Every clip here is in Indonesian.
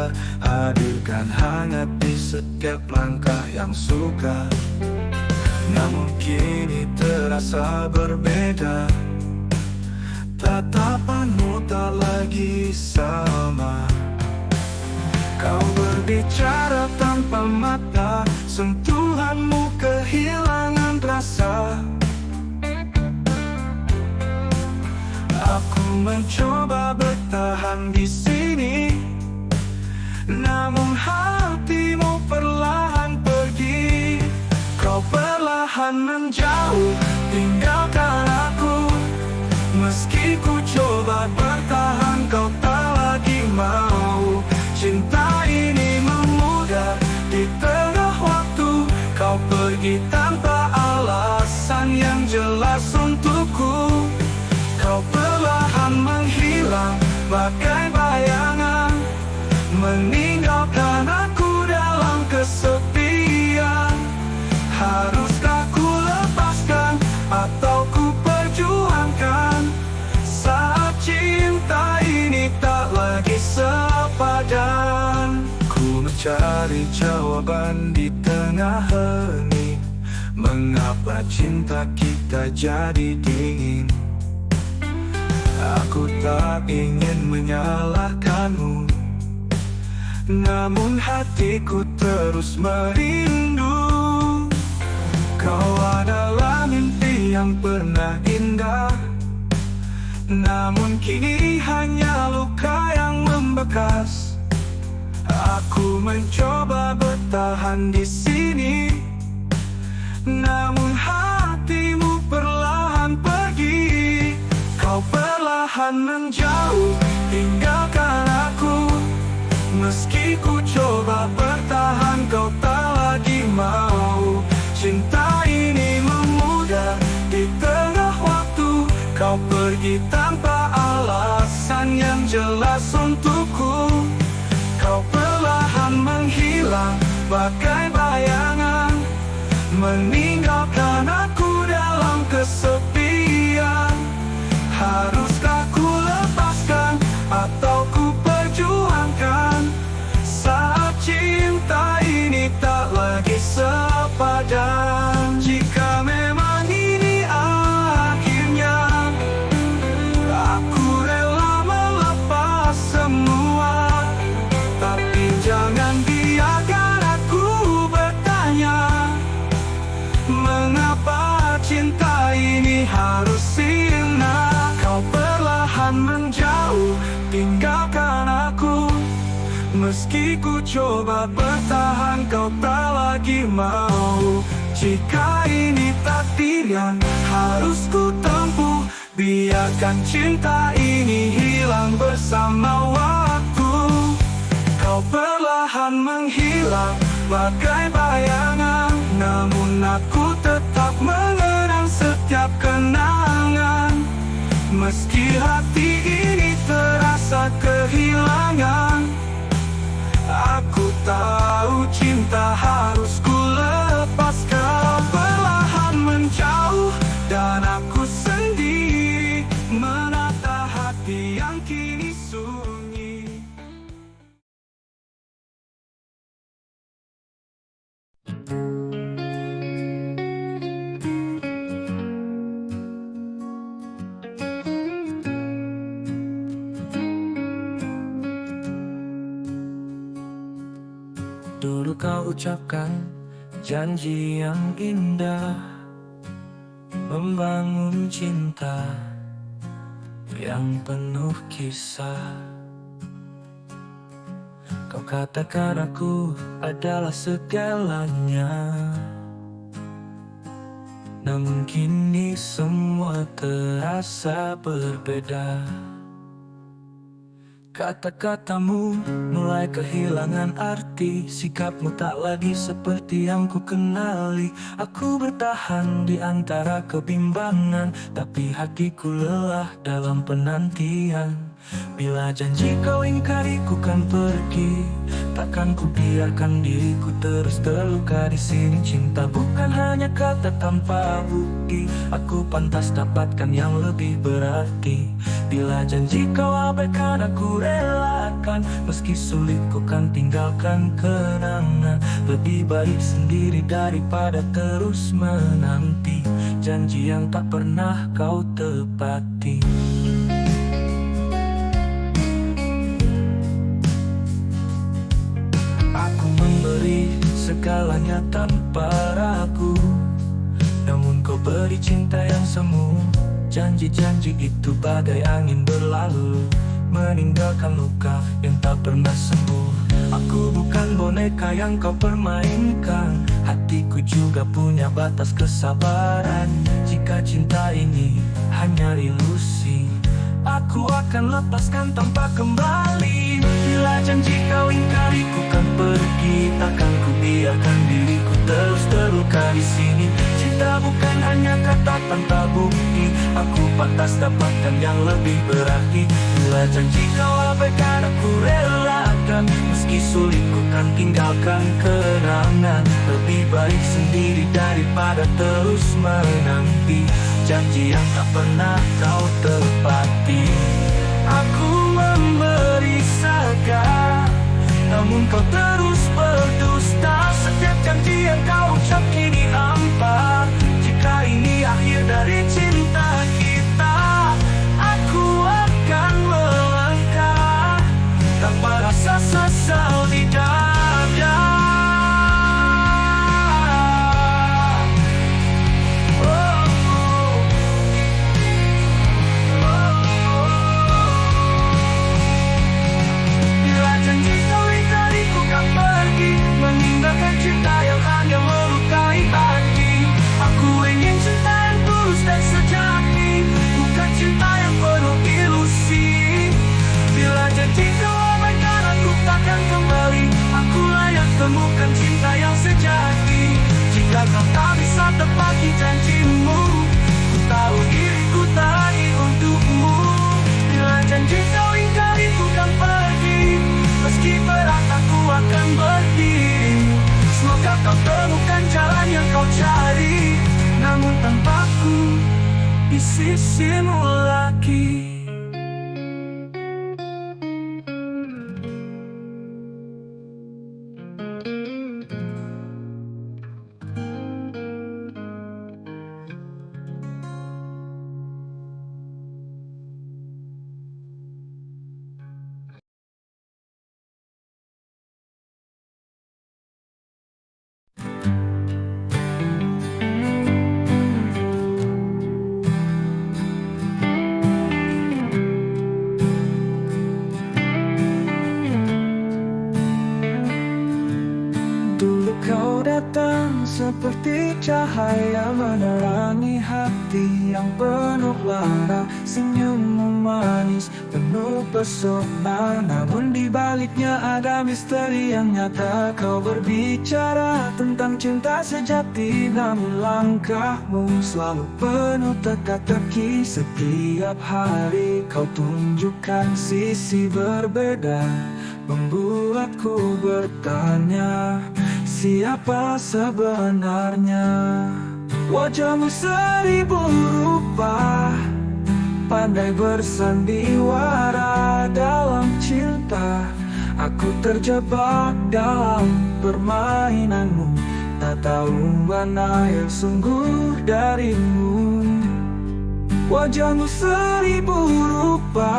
cinta, hadirkan hangat di setiap langkah yang suka. Namun kini terasa berbeda, tatapanmu tak lagi sama. Kau berbicara tanpa mata, sentuhanmu kehilangan rasa. Aku mencoba bertahan di sini, namun hatimu perlahan pergi. Kau perlahan menjauh, tinggalkan aku. Meski ku coba bertahan, kau tak lagi mau. Cinta ini memudar di tengah waktu. Kau pergi tanpa alasan yang jelas untukku. Kau perlahan menghilang bagai bayangan, meninggalkan aku dalam kesepian. Haruskah ku lepaskan atau ku perjuangkan saat cinta ini tak lagi sepadan? Ku mencari jawaban di tengah hening. Mengapa cinta kita jadi dingin? Aku tak ingin menyalahkanmu, namun hatiku terus merindu. Kau adalah mimpi yang pernah indah, namun kini hanya luka yang membekas. Aku mencoba bertahan di sini, namun hatimu perlahan pergi. Kau perlahan menjauh, tinggalkan aku. Meski ku coba bertahan, kau tak lagi mau. Cinta ini memudar di tengah waktu. Kau pergi tanpa alasan yang jelas untukku. Kau perlahan menghilang bagai bayangan, meninggalkan aku dalam kesepian. Haruskah ku lepaskan atau ku perjuangkan saat cinta ini tak lagi sepadan? Jika memang ini akhirnya, aku rela melepas semua. Tapi jangan biarkan aku bertanya, mengapa cinta ini harus sirna? Kau perlahan menjauh, tinggalkan aku. Meski ku coba bertahan, kau tak lagi mau. Jika ini takdir yang harus ku tempuh, biarkan cinta ini hilang bersama waktu. Kau perlahan menghilang bagai bayangan, namun aku tetap mengenang setiap kenangan. Meski hati ini terasa kehilangan, aku tahu cinta harus ku lepaskan. Perlahan menjauh dan aku sendiri menata hati yang kini sunyi. Dulu kau ucapkan janji yang indah, membangun cinta yang penuh kisah. Kau katakan aku adalah segalanya, namun kini semua terasa berbeda. Kata-katamu mulai kehilangan arti, sikapmu tak lagi seperti yang ku kenali. Aku bertahan di antara kebimbangan, tapi hatiku lelah dalam penantian. Bila janji kau ingkari, ku kan pergi. Takkan ku biarkan diriku terus terluka di sini. Cinta bukan hanya kata tanpa bukti, aku pantas dapatkan yang lebih berarti. Bila janji kau abaikan, aku relakan. depan. Meski sulit ku kan tinggalkan kenangan. Lebih baik sendiri daripada terus menanti janji yang tak pernah kau tepati. Aku memberi segalanya tanpa ragu, namun kau beri cinta yang semu. Janji-janji itu bagai angin berlalu, meninggalkan luka yang tak pernah sembuh. Aku bukan boneka yang kau permainkan, hatiku juga punya batas kesabaran. Jika cinta ini hanya ilusi, aku akan lepaskan tanpa kembali. Bila janji kau ingkari, ku kan pergi. Takkan ku biarkan diriku terus terluka di sini. Cinta bukan hanya kata tanpa bukti, aku pantas dapatkan yang lebih berarti. Bila janji kau abaikan, aku relakan. Meski sulit ku kan tinggalkan kenangan. Lebih baik sendiri daripada terus menanti janji yang tak pernah kau tepati. Aku memberi segala, namun kau terus berdusta. Setiap janji yang kau ucap kini hampa. Jika ini akhir dari cinta kita, aku akan melangkah tanpa rasa sesal di dada. Meninggalkan cinta yang hanya melukai hati. Aku ingin cinta yang tulus dan sejati, bukan cinta yang penuh ilusi. Bila janji kau abaikan, aku takkan kembali. Aku layak temukan cinta yang sejati. Jika kau tak bisa tepati janjimu, ku tahu diriku tak lagi untukmu. Bila janji kau ingkari, ku kan pergi. Meski berat, aku akan berdiri. Semoga kau temukan jalan yang kau cari, namun tanpaku di sisimu lagi. Kau datang seperti cahaya menerangi hati yang penuh lara. Senyummu manis penuh pesona, namun di baliknya ada misteri yang nyata. Kau berbicara tentang cinta sejati, namun langkahmu selalu penuh teka-teki. Setiap hari kau tunjukkan sisi berbeda, membuatku bertanya, siapa sebenarnya? Wajahmu seribu rupa, pandai bersandiwara dalam cinta. Aku terjebak dalam permainanmu, tak tahu mana yang sungguh darimu. Wajahmu seribu rupa,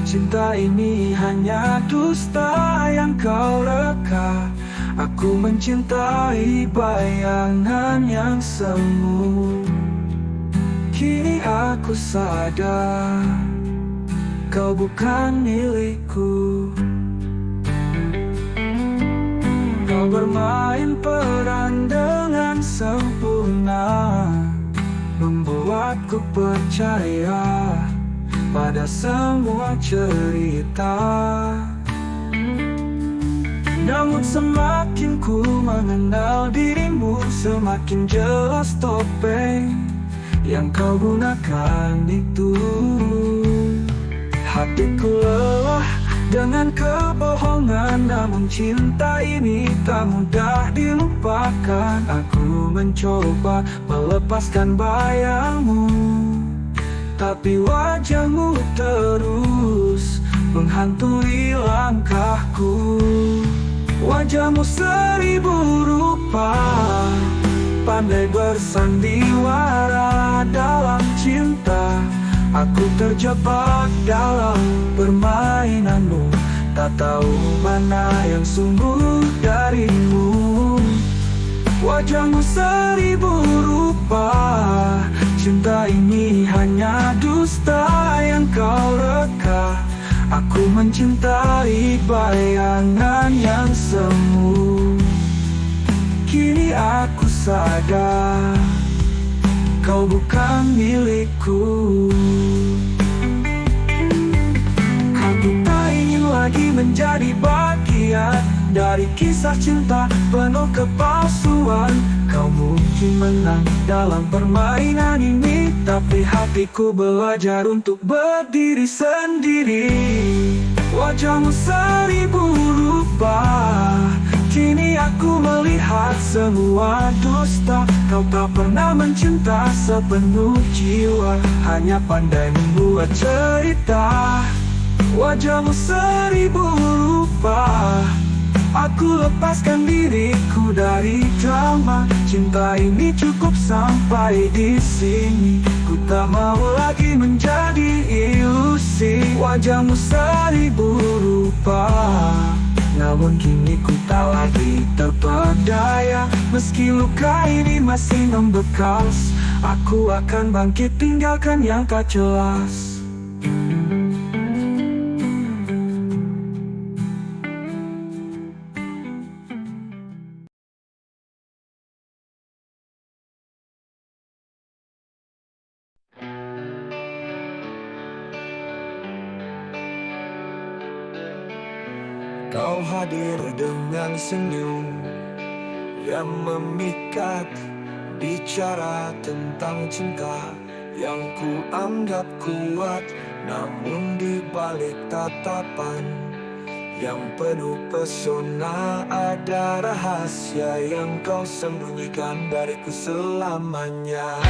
cinta ini hanya dusta yang kau reka. Aku mencintai bayangan yang semu. Kini aku sadar, kau bukan milikku. Kau bermain peran dengan sempurna, membuatku percaya pada semua cerita. Namun semakin ku mengenal dirimu, semakin jelas topeng yang kau gunakan itu. Hatiku lelah dengan kebohongan, namun cinta ini tak mudah dilupakan. Aku mencoba melepaskan bayangmu, tapi wajahmu terus menghantui langkahku. Wajahmu seribu rupa, pandai bersandiwara dalam cinta. Aku terjebak dalam permainanmu, tak tahu mana yang sungguh darimu. Wajahmu seribu rupa, cinta ini hanya dusta yang kau reka. Aku mencintai bayangan yang semu. Kini aku sadar, kau bukan milikku. Aku tak ingin lagi menjadi bagian dari kisah cinta penuh kepalsuan. Kau mungkin menang dalam permainan ini, tapi hatiku belajar untuk berdiri sendiri. Wajahmu seribu rupa, kini aku melihat semua dusta. Kau tak pernah mencinta sepenuh jiwa, hanya pandai membuat cerita. Wajahmu seribu rupa, aku lepaskan diriku dari drama. Cinta ini cukup sampai di sini. Ku tak mau lagi menjadi ilusi. Wajahmu seribu rupa, namun kini ku tak lagi terpedaya. Meski luka ini masih membekas, aku akan bangkit tinggalkan yang tak jelas. Kau hadir dengan senyum yang memikat, bicara tentang cinta yang ku anggap kuat. Namun di balik tatapan yang penuh pesona, ada rahasia yang kau sembunyikan dariku selamanya.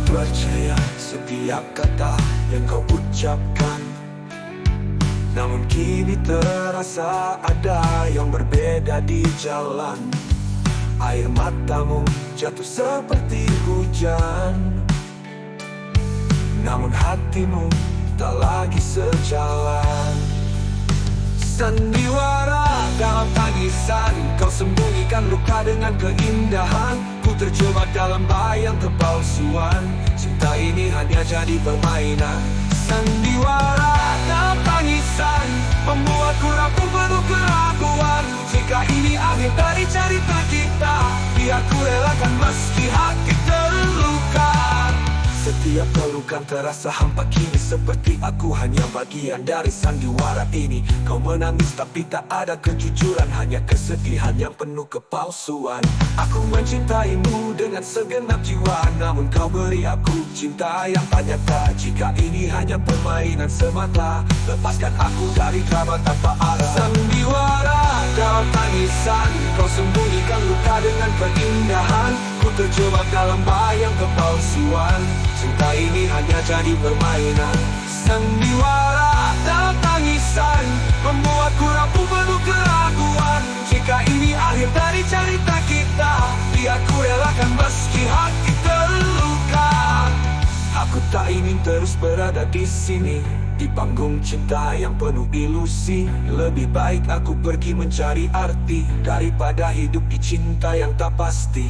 Percaya setiap kata yang kau ucapkan, namun kini terasa ada yang berbeda di jalan. Air matamu jatuh seperti hujan, namun hatimu tak lagi sejalan. Sandiwara dalam tangisan, kau sembunyikan luka dengan keindahan. Ku terjebak dalam bayang kepalsuan, cinta ini hanya jadi permainan. Sandiwara dalam tangisan, membuatku rapuh penuh keraguan. Jika ini akhir dari cerita kita, biar ku relakan meski hati terluka. Setiap pelukan terasa hampa kini, seperti aku hanya bagian dari sandiwara ini. Kau menangis tapi tak ada kejujuran, hanya kesedihan yang penuh kepalsuan. Aku mencintaimu dengan segenap jiwa, namun kau beri aku cinta yang tak nyata. Jika ini hanya permainan semata, lepaskan aku dari drama tanpa arah. Sandiwara dalam tangisan, kau sembunyikan luka dengan keindahan. Ku terjebak dalam bayang kepalsuan, cinta ini hanya jadi permainan. Sandiwara dalam tangisan, membuatku rapuh penuh keraguan. Jika ini akhir dari cerita kita, biar ku relakan meski hati terluka. Aku tak ingin terus berada di sini, di panggung cinta yang penuh ilusi. Lebih baik aku pergi mencari arti, daripada hidup di cinta yang tak pasti.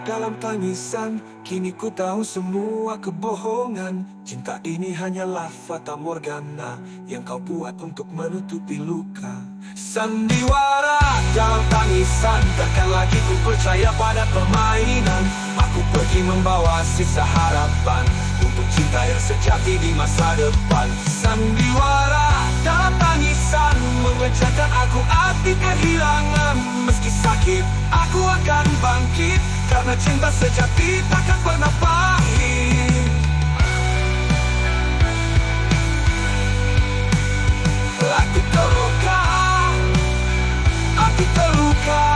Dalam tangisan, kini ku tahu semua kebohongan. Cinta ini hanyalah fata morgana yang kau buat untuk menutupi luka. Sandiwara dalam tangisan, takkan lagi ku percaya pada permainan. Aku pergi lagi membawa sisa harapan untuk cinta yang sejati di masa depan. Sandiwara dalam tangisan mengejarkan aku arti kehilangan. Meski sakit, aku akan bangkit, karena cinta sejati takkan pernah pahit. Aku terluka, aku terluka.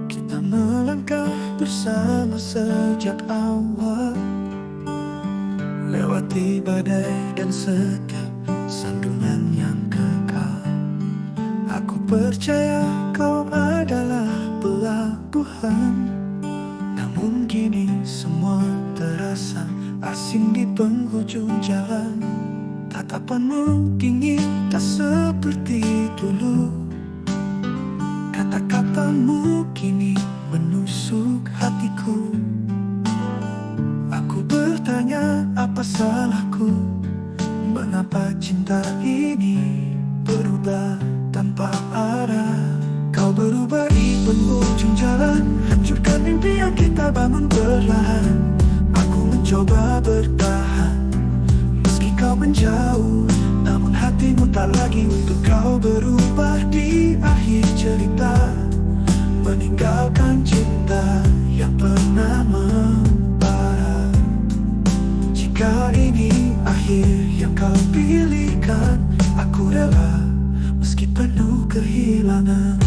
Kita melangkah bersama sejak awal, lewati badai dan setiap sandungan yang kekal. Aku percaya kau adalah pelabuhan, namun kini semua terasa asing di penghujung jalan. Tatapanmu dingin tak seperti dulu, kata-katamu kini menusuk hatiku. Aku bertanya, apa salahku? Mengapa cinta ini berubah tanpa arah? Kau berubah di penghujung jalan, hancurkan mimpi yang kita bangun perlahan. Aku mencoba bertahan, meski kau menjauh, namun hatimu tak lagi untuk kau berubah di akhir cerita, meninggalkan cinta yang pernah membara. Jika ini akhir yang kau pilihkan, aku rela meski penuh kehilangan.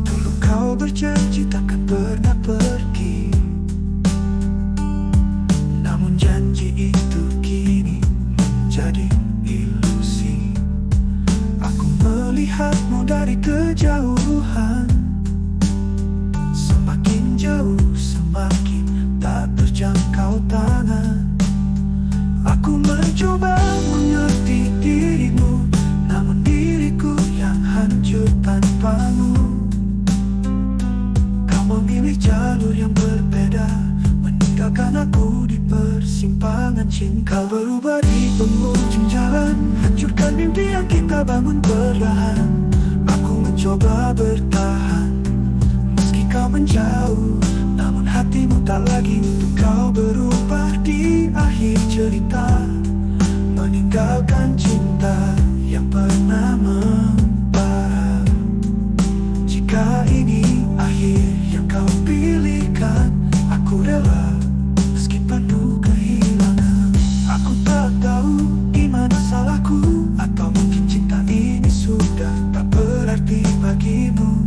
Dulu kau berjanji takkan pernah pergi, namun janji itu kini menjadi ilusi. Aku melihatmu dari kejauhan, semakin jauh semakin tak terjangkau tangan. Aku mencoba mengerti dirimu, namun diriku yang hancur tanpamu. Kau memilih jalur yang berbeda, meninggalkan aku di persimpangan cinta. Kau berubah di penghujung jalan, hancurkan mimpi yang kita bangun perlahan. Aku mencoba bertahan, meski kau menjauh, namun hatimu tak lagi untuk kau berubah di akhir cerita, meninggalkan cinta yang pernah membara. Jika ini akhir yang kau pilihkan, aku rela meski penuh kehilangan. Aku tak tahu di mana salahku, atau mungkin cinta ini sudah tak berarti bagimu.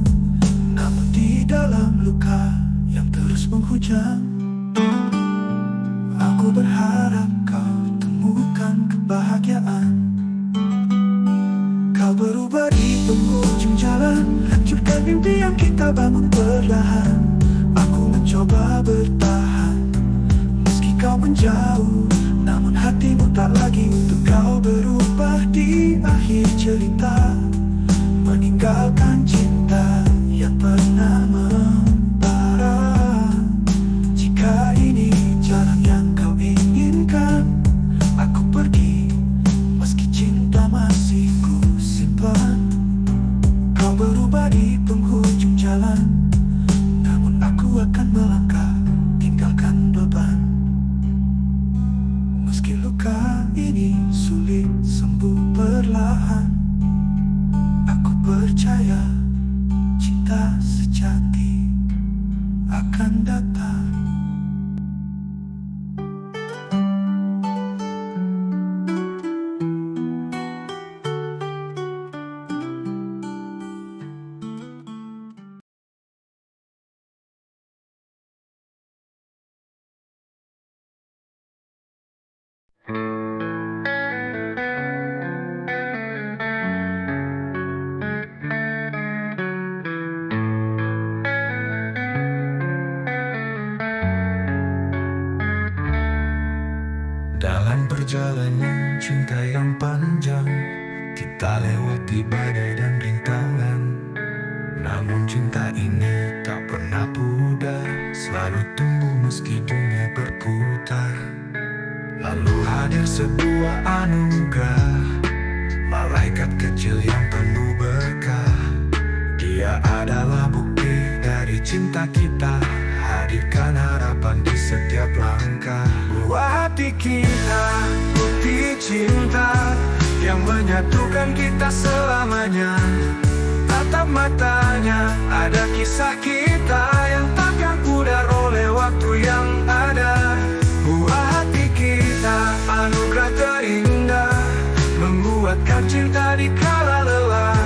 Namun di dalam luka yang terus menghujam, aku berharap kau temukan kebahagiaan. Kau berubah di penghujung jalan, hancurkan mimpi yang kita bangun perlahan. Aku mencoba bertahan, meski kau menjauh, namun hatimu tak lagi untuk kau berubah di akhir cerita, meninggalkan cinta yang pernah membara. Jika ini jalan yang kau inginkan, aku pergi, meski cinta masih ku simpan. Kau berubah di penghujung jalan, namun aku akan melangkah, tinggalkan beban. Meski luka ini sulit sembuh perlahan, aku percaya cinta sejati akan datang. perjalanan cinta yang panjang. Kita lewati badai dan rintangan, namun cinta ini tak pernah pudar, selalu tumbuh meski dunia berputar. Lalu hadir sebuah anugerah, malaikat kecil yang penuh berkah. Dia adalah bukti dari cinta kita, hadirkan harapan di setiap langkah. Buah hati kita, bukti cinta yang menyatukan kita selamanya. Tatap matanya, ada kisah kita yang takkan pudar oleh waktu yang ada. Buah hati kita, anugerah terindah, menguatkan cinta di kala lelah.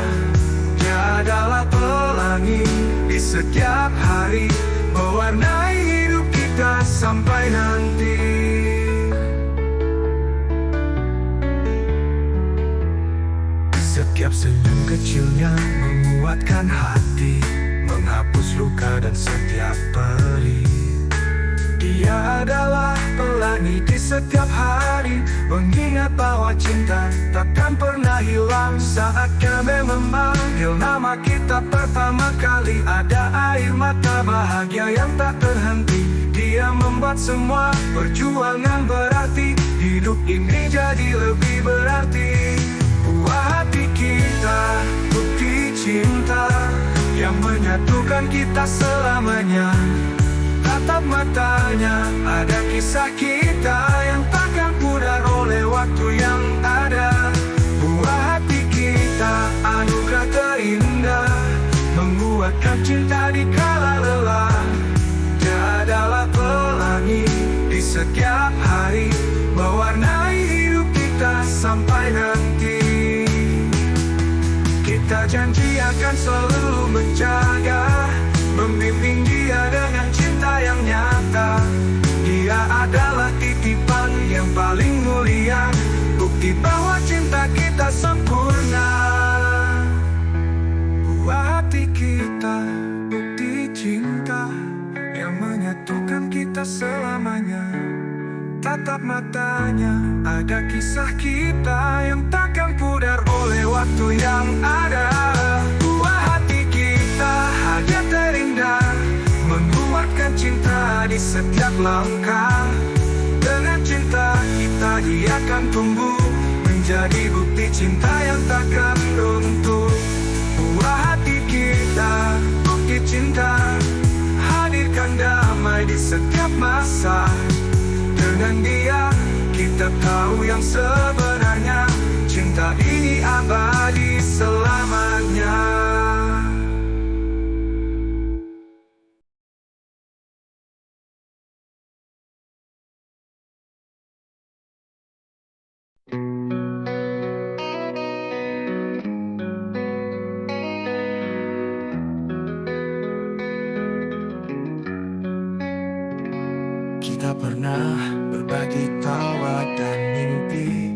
Dia adalah pelangi di setiap hari, mewarnai hidup kita sampai nanti. Setiap senyum kecilnya menguatkan hati, menghapus luka dan setiap perih. Dia adalah pelangi di setiap hari, mengingat bahwa cinta takkan pernah hilang. Saatnya memang memanggil nama kita pertama kali, ada air mata bahagia yang tak terhenti. Dia membuat semua perjuangan berarti, hidup ini jadi lebih berarti. Buah hati kita, bukti cinta yang menyatukan kita selamanya. Tatap matanya, ada kisah kita yang takkan pudar oleh waktu yang ada. Buah hati kita, anugerah terindah, menguatkan cinta di kala lelah. Dia adalah pelangi di setiap hari, mewarnai hidup kita sampai nanti. Kita janji akan selalu menjaga, membimbing dia dengan cinta yang nyata. Dia adalah titipan yang paling mulia, bukti bahwa cinta kita sempurna. Buah hati kita, bukti cinta yang menyatukan kita selamanya. Tatap matanya, ada kisah kita yang takkan pudar oleh waktu yang ada. Buah hati kita, hadiah terindah, menguatkan cinta di setiap langkah. Dengan cinta kita dia akan tumbuh, menjadi bukti cinta yang takkan runtuh. Buah hati kita, bukti cinta, hadirkan damai di setiap masa. Dengan dia kita tahu yang sebenarnya, cinta ini abadi selamanya. Kita pernah berbagi tawa dan mimpi,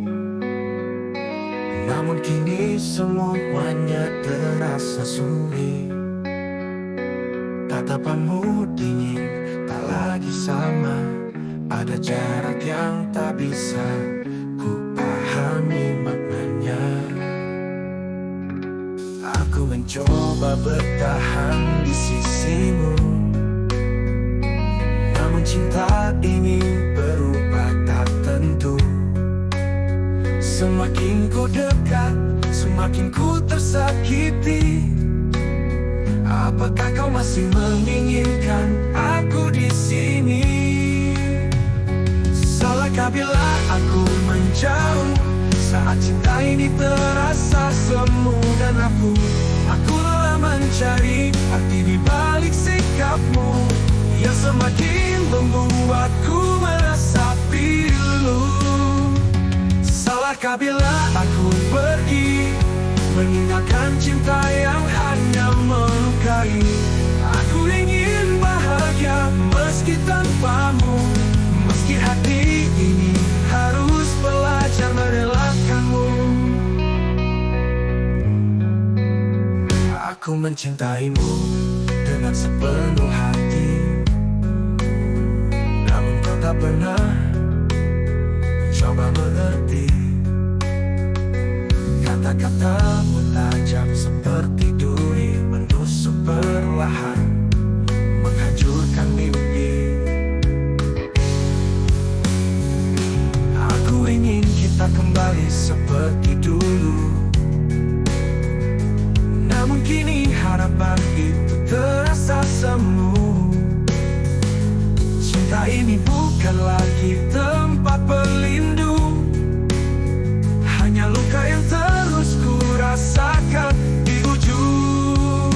namun kini semuanya terasa sunyi. Tatapanmu dingin, tak lagi sama, ada jarak yang tak bisa ku pahami maknanya. Aku mencoba bertahan di sisimu, namun cinta ini berubah tak tentu. Semakin ku dekat, semakin ku tersakiti. Apakah kau masih menginginkan aku di sini? Salahkah bila aku menjauh saat cinta ini terasa semu dan rapuh? Aku lelah mencari arti di balik sikapmu yang semakin membuatku merasa pilu. Salahkah bila aku pergi meninggalkan cinta yang hanya melukai? Aku ingin bahagia meski tanpamu, meski hati ini harus belajar merelakanmu. Aku mencintaimu dengan sepenuh hati, namun kau tak pernah coba mengerti. Kata-katamu tajam seperti duri, menusuk perlahan, menghancurkan mimpi. Aku ingin kita kembali seperti dulu, namun kini harapan itu terasa semu. Cinta ini bukan lagi tempat berlindung, hanya luka yang terus ku rasakan di ujung.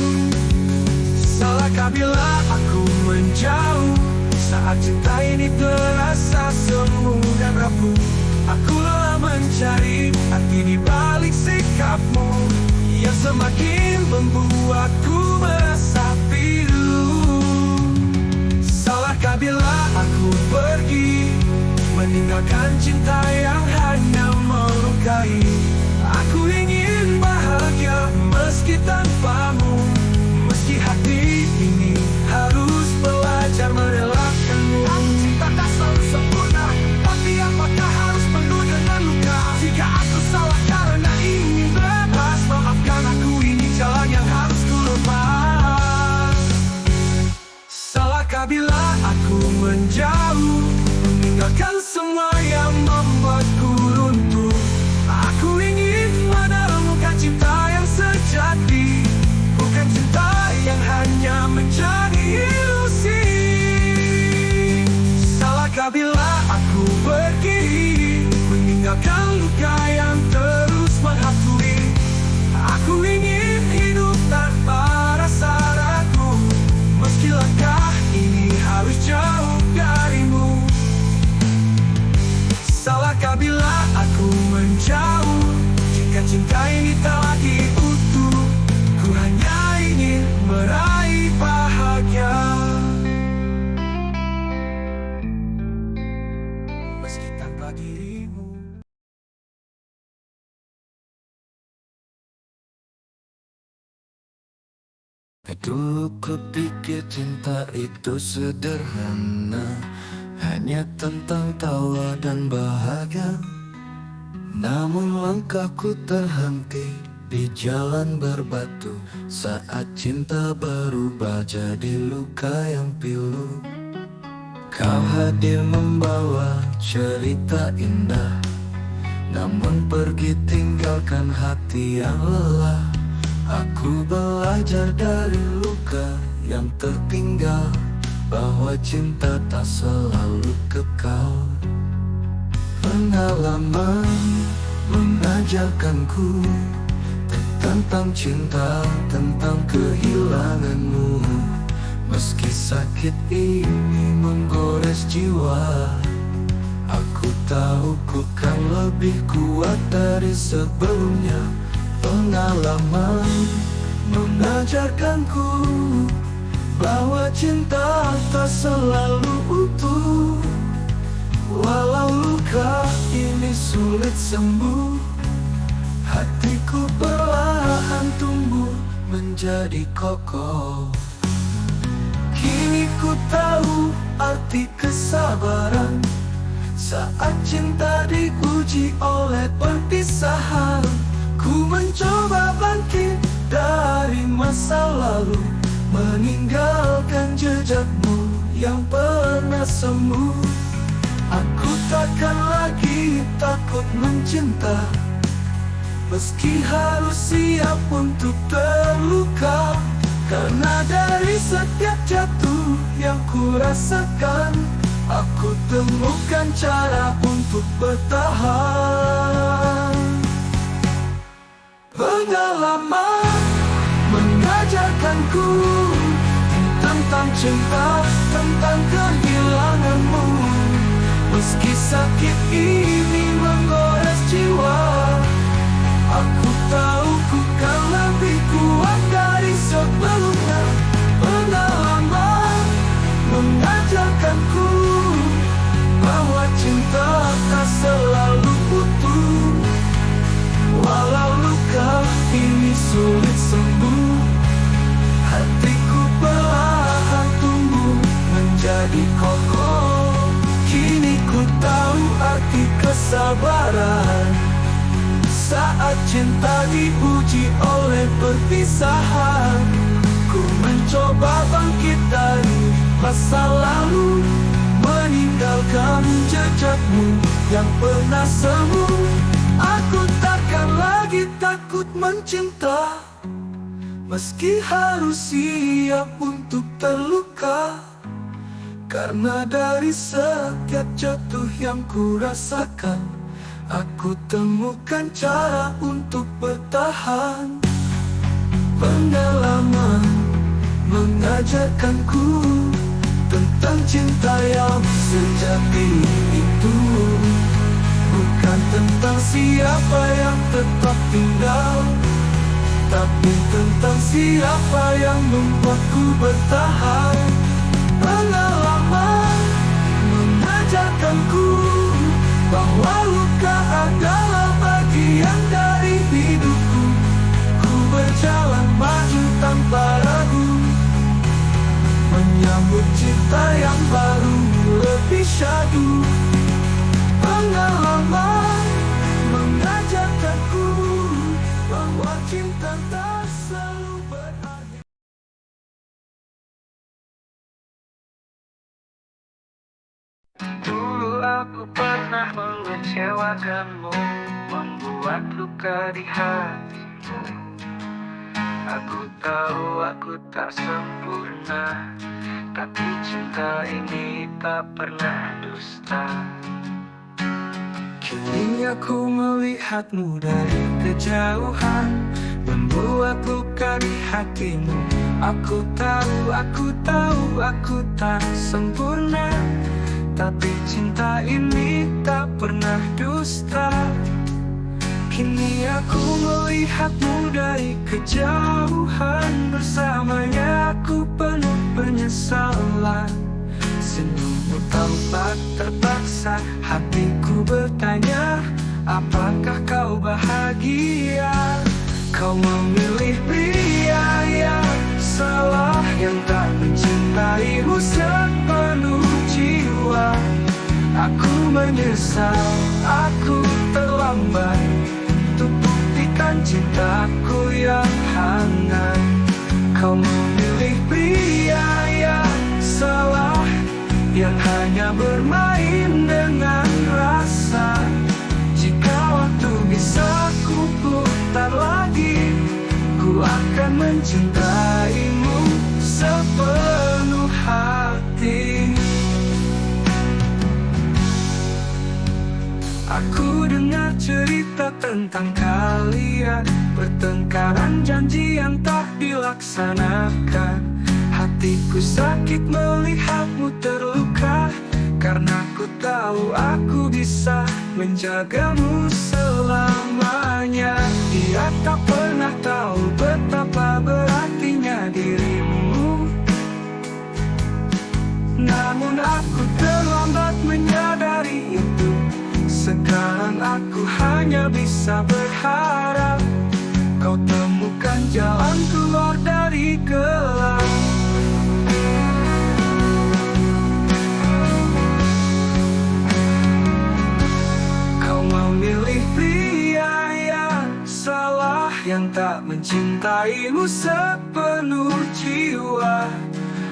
Salahkah bila aku menjauh saat cinta ini terasa semu dan rapuh? Aku lelah mencari arti di balik sikapmu yang semakin membuatku merasa pilu. Salahkah bila aku pergi, meninggalkan cinta yang hanya melukai? Aku ingin bahagia meski tanpamu, meski hati ini harus belajar merelakanmu. Cinta tak selalu sempurna, tapi apakah harus penuh dengan luka? Jika aku salah karena ingin bebas, maafkan aku, ini jalan yang harus ku lepas. Salahkah bila aku menjauh, meninggalkan semua yang membuatku runtuh? Aku ingin menemukan cinta yang sejati, bukan cinta yang hanya menjadi ilusi. Salahkah bila aku pergi, meninggalkan luka yang terus menghantui? Aku ingin hidup tanpa rasa ragu, meski langkah ini harus jauh darimu. Salahkah bila aku menjauh, jika cinta ini tak lagi utuh? Ku hanya ingin meraih bahagia, meski tanpa dirimu. Dulu kupikir cinta itu sederhana, hanya tentang tawa dan bahagia. Namun langkahku terhenti di jalan berbatu saat cinta berubah jadi luka yang pilu. Kau hadir membawa cerita indah, namun pergi tinggalkan hati yang lelah. Aku belajar dari luka yang tertinggal, bahwa cinta tak selalu kekal. Pengalaman mengajarkanku tentang cinta, tentang kehilanganmu. Meski sakit ini menggores jiwa, aku tahu ku kan lebih kuat dari sebelumnya. Pengalaman mengajarkanku bahwa cinta tak selalu utuh. Walau luka ini sulit sembuh, hatiku perlahan tumbuh menjadi kokoh. Kini ku tahu arti kesabaran saat cinta diuji oleh perpisahan. Ku mencoba bangkit dari masa lalu, meninggalkan jejakmu yang pernah semu. Aku takkan lagi takut mencinta, meski harus siap untuk terluka. Karena dari setiap jatuh yang ku rasakan, aku temukan cara untuk bertahan. Pengalaman mengajarkanku tentang cinta, tentang kehilanganmu. Meski sakit ini menggores jiwa, aku tahu ku kan lebih kuat dari sebelumnya. Pengalaman mengajarkanku bahwa cinta tak selalu utuh. Walau luka ini sulit sembuh, hatiku perlahan tumbuh menjadi kokoh. Kini ku Aku tahu arti kesabaran saat cinta diuji oleh perpisahan. Ku mencoba bangkit dari masa lalu, meninggalkan jejakmu yang pernah semu. Aku takkan lagi takut mencinta, meski harus siap untuk terluka. Karena dari setiap jatuh yang ku rasakan, aku temukan cara untuk bertahan. Pengalaman mengajarkanku tentang cinta yang sejati itu. Bukan tentang siapa yang tetap tinggal, tapi tentang siapa yang membuatku bertahan. Pengalaman mengajarkanku bahwa luka adalah bagian dari hidupku. Ku berjalan maju tanpa ragu, menyambut cinta yang baru lebih syahdu. Pengalaman mengajarkanku bahwa cinta tak selalu berakhir. Dulu aku pernah mengecewakanmu, membuat luka di hatimu. Aku tahu aku tak sempurna, tapi cinta ini tak pernah dusta. Kini aku melihatmu dari kejauhan, membuat luka di hatimu. Aku tahu aku tak sempurna, tapi cinta ini tak pernah dusta. Kini aku melihatmu dari kejauhan, bersamanya aku penuh penyesalan. Senyummu tampak terpaksa, hatiku bertanya, apakah kau bahagia? Kau memilih pria yang salah, yang tak mencintaimu sepenuh jiwa. Aku menyesal, aku terlambat untuk buktikan cintaku yang hangat. Kau memilih pria yang salah, yang hanya bermain dengan rasa. Jika waktu bisa ku putar lagi, ku akan mencintaimu sepenuh hati. Aku dengar cerita tentang kalian, pertengkaran janji yang tak dilaksanakan. Hatiku sakit melihatmu terluka, karena ku tahu aku bisa menjagamu selamanya. Dia tak pernah tahu betapa berartinya dirimu, namun aku terlambat menyadari itu. Sekarang aku hanya bisa berharap kau temukan jalan keluar dari gelap. Kau memilih pria yang salah, yang tak mencintaimu sepenuh jiwa.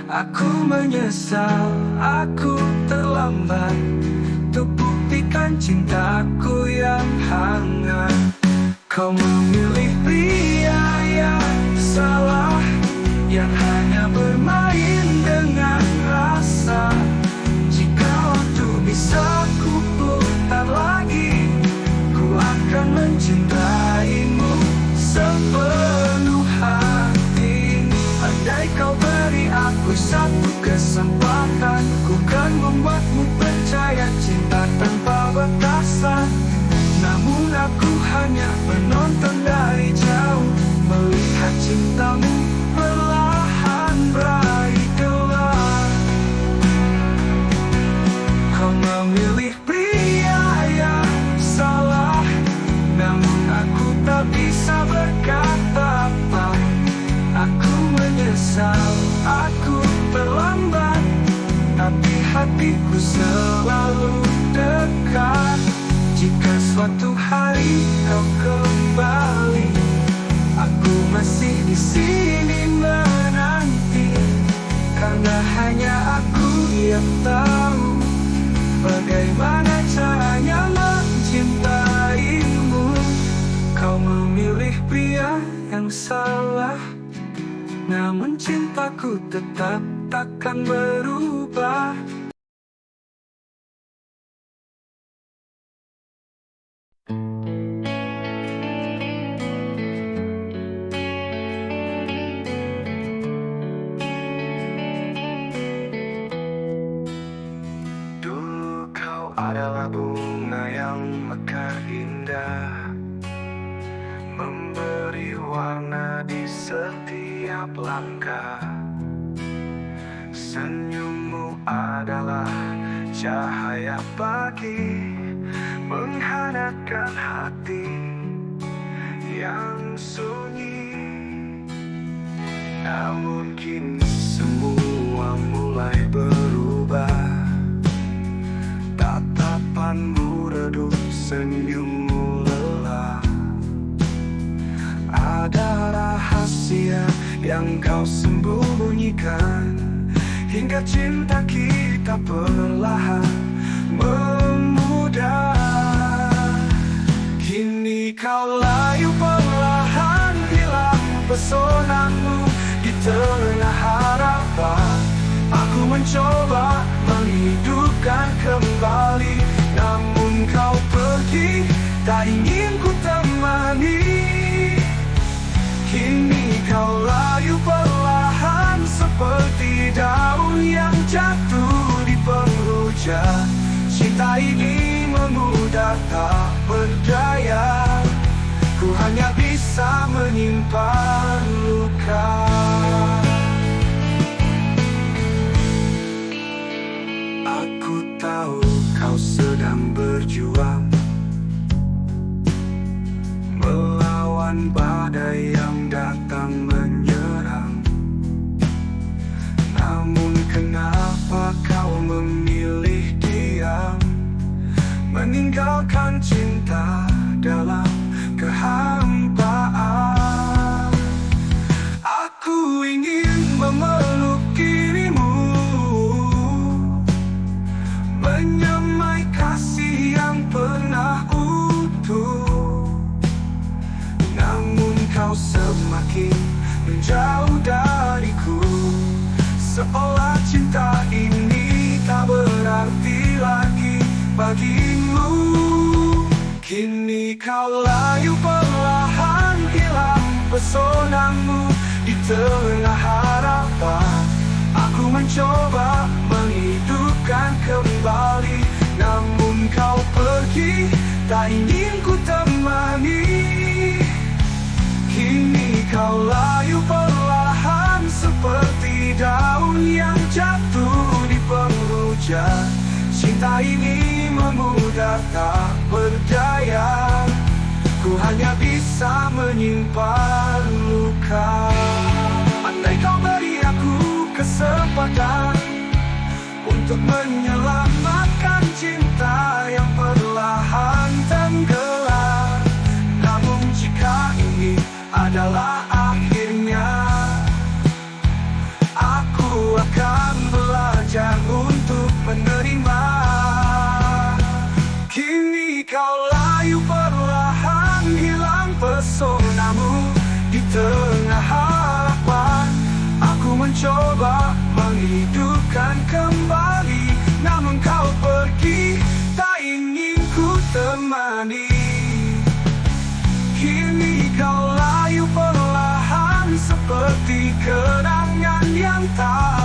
Aku menyesal, aku terlambat untuk buktikan cintaku yang hangat. Kau memilih pria yang salah, yang hanya bermain dengan rasa. Jika waktu bisa ku putar lagi, ku akan mencintaimu sepenuh hati. Andai kau beri aku satu kesempatan, ku kan membuatmu percaya cinta tanpa batasan. Namun aku hanya penonton dari jauh, melihat cintamu perlahan berakhir gelap. Kau memilih pria yang salah, namun aku tak bisa berkata apa. Aku menyesal, aku terlambat, tapi hati hatiku selalu dekat. Jika suatu hari kau kembali, aku masih di sini menanti. Karena hanya aku yang tahu bagaimana caranya mencintaimu. Kau memilih pria yang salah, namun cintaku tetap takkan berubah. Dulu kau adalah bunga yang mekar indah, memberi warna di setiap langkah. Senyummu adalah cahaya pagi, menghangatkan hati yang sunyi. Namun kini semua mulai berubah. Tatapanmu redup, senyummu lelah. Ada rahasia yang kau sembunyikan, hingga cinta kita perlahan memudar. Kini kau layu perlahan, hilang pesonamu di tengah harapan. Aku mencoba menghidupkan kembali, namun kau pergi, tak ingin ku temani. Kini kau layu perlahan, seperti daun yang jatuh di penghujan. Cinta ini memudar tak berdaya, ku hanya bisa menyimpan luka. Aku tahu kau sedang berjuang melawan badai yang datang menyerang. Namun kenapa kau memilih diam, meninggalkan cinta dalam kehampaan? Aku ingin memeluk dirimu, menyamai kasih yang pernah utuh. Namun kau semakin menjauh dariku, seolah cinta ini tak berarti lagi bagimu. Kini kau layu perlahan, hilang pesonamu di tengah harapan. Aku mencoba menghidupkan kembali, namun kau pergi, tak ingin ku temani. Kini kau layu perlahan, seperti daun yang jatuh di penghujan. Cinta ini memudar tak berdaya, ku hanya bisa menyimpan luka. Andai kau beri aku kesempatan untuk menyelamatkan cinta yang perlahan tenggelam. Namun jika ini adalah akhirnya, aku akan belajar untuk menerima. Kini kau layu perlahan, hilang pesonamu di tengah harapan. Aku mencoba menghidupkan kembali, namun kau pergi, tak ingin ku temani. Kini kau layu perlahan, seperti kenangan yang tak